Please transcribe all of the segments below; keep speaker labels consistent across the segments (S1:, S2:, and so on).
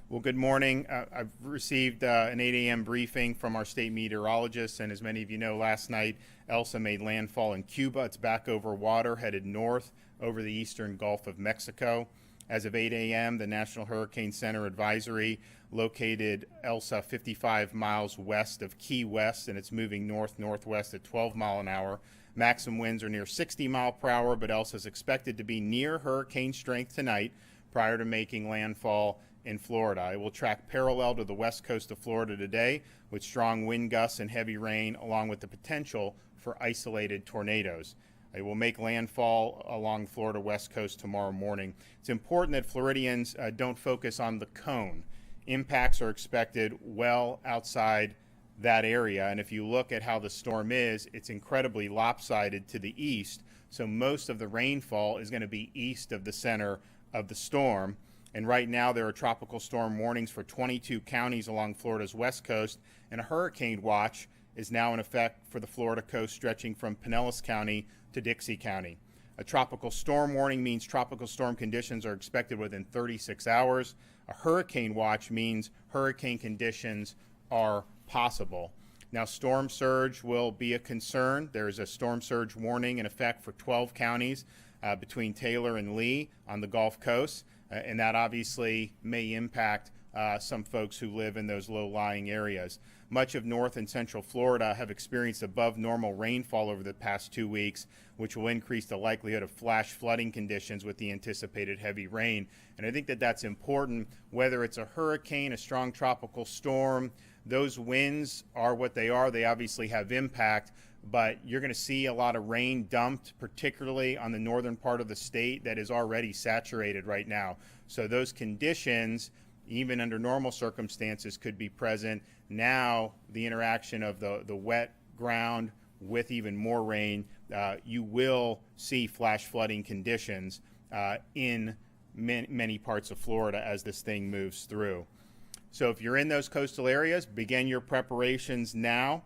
S1: Well, good morning. I've received an 8 a.m. briefing from our state meteorologist, and as many of you know, last night Elsa made landfall in Cuba. It's back over water, headed north over the eastern Gulf of Mexico. As of 8 a.m., the National Hurricane Center advisory located Elsa 55 miles west of Key West, and it's moving north-northwest at 12 mile an hour. Maximum winds are near 60 mile per hour, but Elsa is expected to be near hurricane strength tonight prior to making landfall in Florida. It will track parallel to the west coast of Florida today with strong wind gusts and heavy rain, along with the potential for isolated tornadoes. It will make landfall along Florida west coast tomorrow morning. It's important that Floridians don't focus on the cone. Impacts are expected well outside that area, and if you look at how the storm is, it's incredibly lopsided to the east, so most of the rainfall is going to be east of the center of the storm. And right now there are tropical storm warnings for 22 counties along Florida's west coast, and a hurricane watch is now in effect for the Florida coast stretching from Pinellas County to Dixie County. A tropical storm warning means tropical storm conditions are expected within 36 hours. A hurricane watch means hurricane conditions are possible. Now, storm surge will be a concern. There is a storm surge warning in effect for 12 counties between Taylor and Lee on the Gulf Coast. And that obviously may impact some folks who live in those low-lying areas. Much of North and Central Florida have experienced above normal rainfall over the past 2 weeks, which will increase the likelihood of flash flooding conditions with the anticipated heavy rain. And I think that that's important, whether it's a hurricane, a strong tropical storm. Those winds are what they are. They obviously have impact, but you're going to see a lot of rain dumped, particularly on the northern part of the state that is already saturated right now. So those conditions, even under normal circumstances, could be present. Now, the interaction of the wet ground with even more rain, you will see flash flooding conditions in many parts of Florida as this thing moves through. So if you're in those coastal areas, begin your preparations now.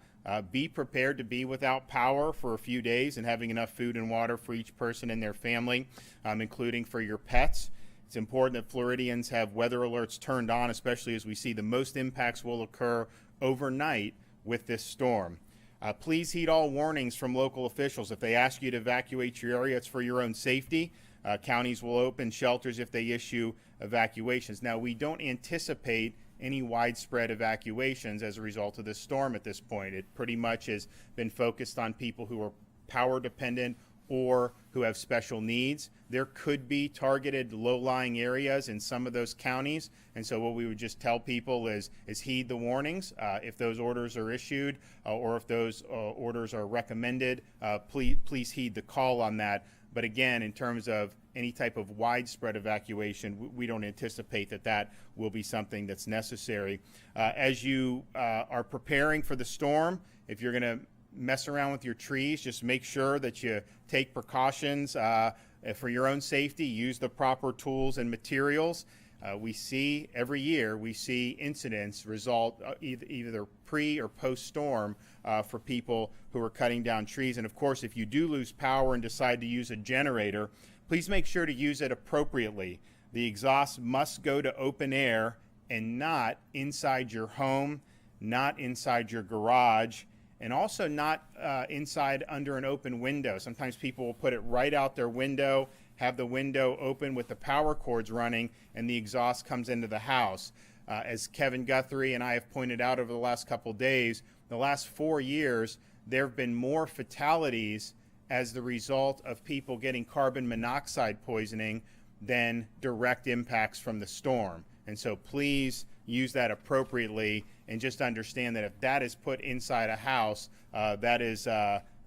S1: Be prepared to be without power for a few days and having enough food and water for each person and their family, including for your pets. It's important that Floridians have weather alerts turned on, especially as we see the most impacts will occur overnight with this storm. Please heed all warnings from local officials. If they ask you to evacuate your area, it's for your own safety. Counties will open shelters if they issue evacuations. Now, we don't anticipate any widespread evacuations as a result of this storm at this point. It pretty much has been focused on people who are power dependent or who have special needs. There could be targeted low-lying areas in some of those counties, and so what we would just tell people is heed the warnings. If those orders are issued or if those orders are recommended, please heed the call on that. But again, in terms of any type of widespread evacuation, we don't anticipate that will be something that's necessary. As you are preparing for the storm, if you're going to mess around with your trees, just make sure that you take precautions for your own safety. Use the proper tools and materials. We see every year, we see incidents result either pre or post storm for people who are cutting down trees. And of course, if you do lose power and decide to use a generator, please make sure to use it appropriately. The exhaust must go to open air and not inside your home, not inside your garage, and also not inside under an open window. Sometimes people will put it right out their window, have the window open with the power cords running, and the exhaust comes into the house. As Kevin Guthrie and I have pointed out over the last couple days, the last 4 years, there have been more fatalities as the result of people getting carbon monoxide poisoning than direct impacts from the storm. And so please use that appropriately and just understand that if that is put inside a house, that is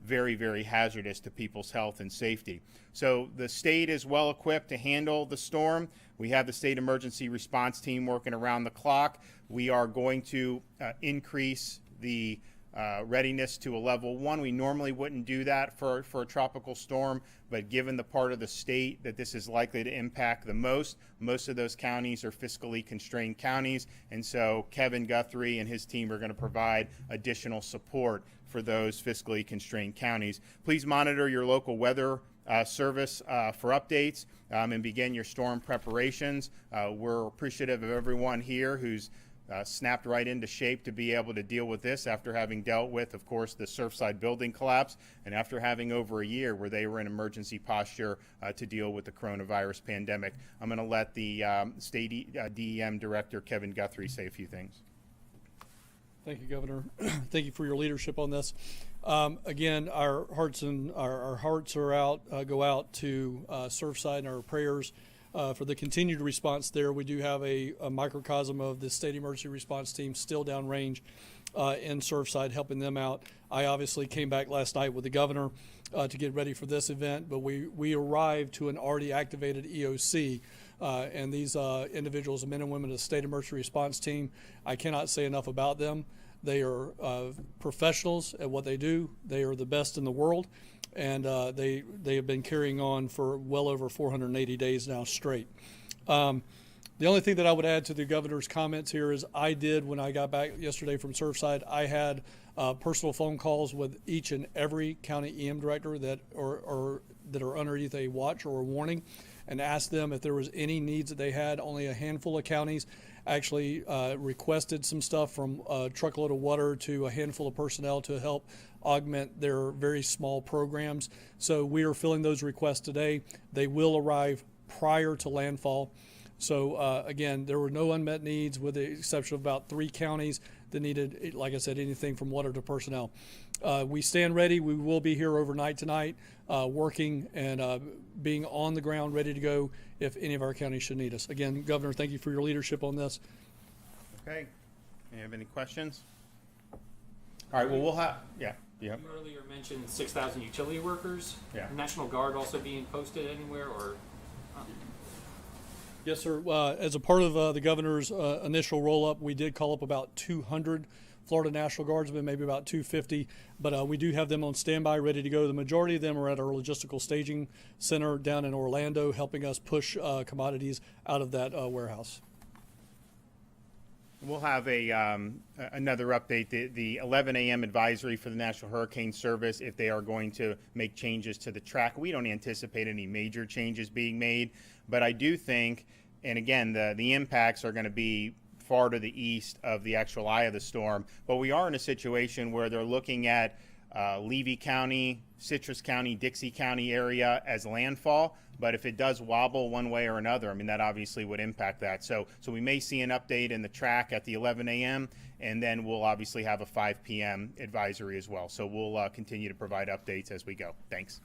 S1: very, very hazardous to people's health and safety. So the state is well equipped to handle the storm. We have the state emergency response team working around the clock. We are going to increase the readiness to a level 1. We normally wouldn't do that for a tropical storm, but given the part of the state that this is likely to impact the most of those counties are fiscally constrained counties, and so Kevin Guthrie and his team are going to provide additional support for those fiscally constrained counties. Please monitor your local weather service for updates and begin your storm preparations. We're appreciative of everyone here who's snapped right into shape to be able to deal with this after having dealt with, of course, the Surfside building collapse and after having over a year where they were in emergency posture to deal with the coronavirus pandemic. I'm going to let the State DEM Director, Kevin Guthrie, say a few things.
S2: Thank you, Governor. Thank you for your leadership on this. Again, our hearts are out, go out to Surfside, and our prayers for the continued response there. We do have a microcosm of the state emergency response team still downrange in Surfside, helping them out. I obviously came back last night with the governor to get ready for this event, but we arrived to an already activated EOC. And these individuals, the men and women of the state emergency response team, I cannot say enough about them. They are professionals at what they do. They are the best in the world, and they have been carrying on for well over 480 days now straight. The only thing that I would add to the governor's comments here is I did, when I got back yesterday from Surfside, I had personal phone calls with each and every county EM director that are underneath a watch or a warning, and asked them if there was any needs that they had. Only a handful of counties actually requested some stuff, from a truckload of water to a handful of personnel to help augment their very small programs. So we are filling those requests today. They will arrive prior to landfall. So again, there were no unmet needs with the exception of about 3 counties that needed, like I said, anything from water to personnel. We stand ready. We will be here overnight tonight, working and being on the ground, ready to go if any of our counties should need us. Again, Governor, thank you for your leadership on this.
S1: Okay. Do you have any questions? All right. Well, we'll have, yeah.
S3: You earlier mentioned 6,000 utility workers.
S1: Yeah.
S3: National Guard also being posted anywhere, or?
S2: Yes, sir. As a part of the governor's initial roll-up, we did call up about 200 Florida National Guardsmen, maybe about 250, but we do have them on standby, ready to go. The majority of them are at our logistical staging center down in Orlando, helping us push commodities out of that warehouse.
S1: We'll have another update. The 11 a.m. advisory for the National Hurricane Service, if they are going to make changes to the track. We don't anticipate any major changes being made, but I do think, and again, the impacts are going to be far to the east of the actual eye of the storm, but we are in a situation where they're looking at Levy County, Citrus County, Dixie County area as landfall. But if it does wobble one way or another, I mean, that obviously would impact that. So we may see an update in the track at the 11 a.m., and then we'll obviously have a 5 p.m. advisory as well. So we'll continue to provide updates as we go. Thanks.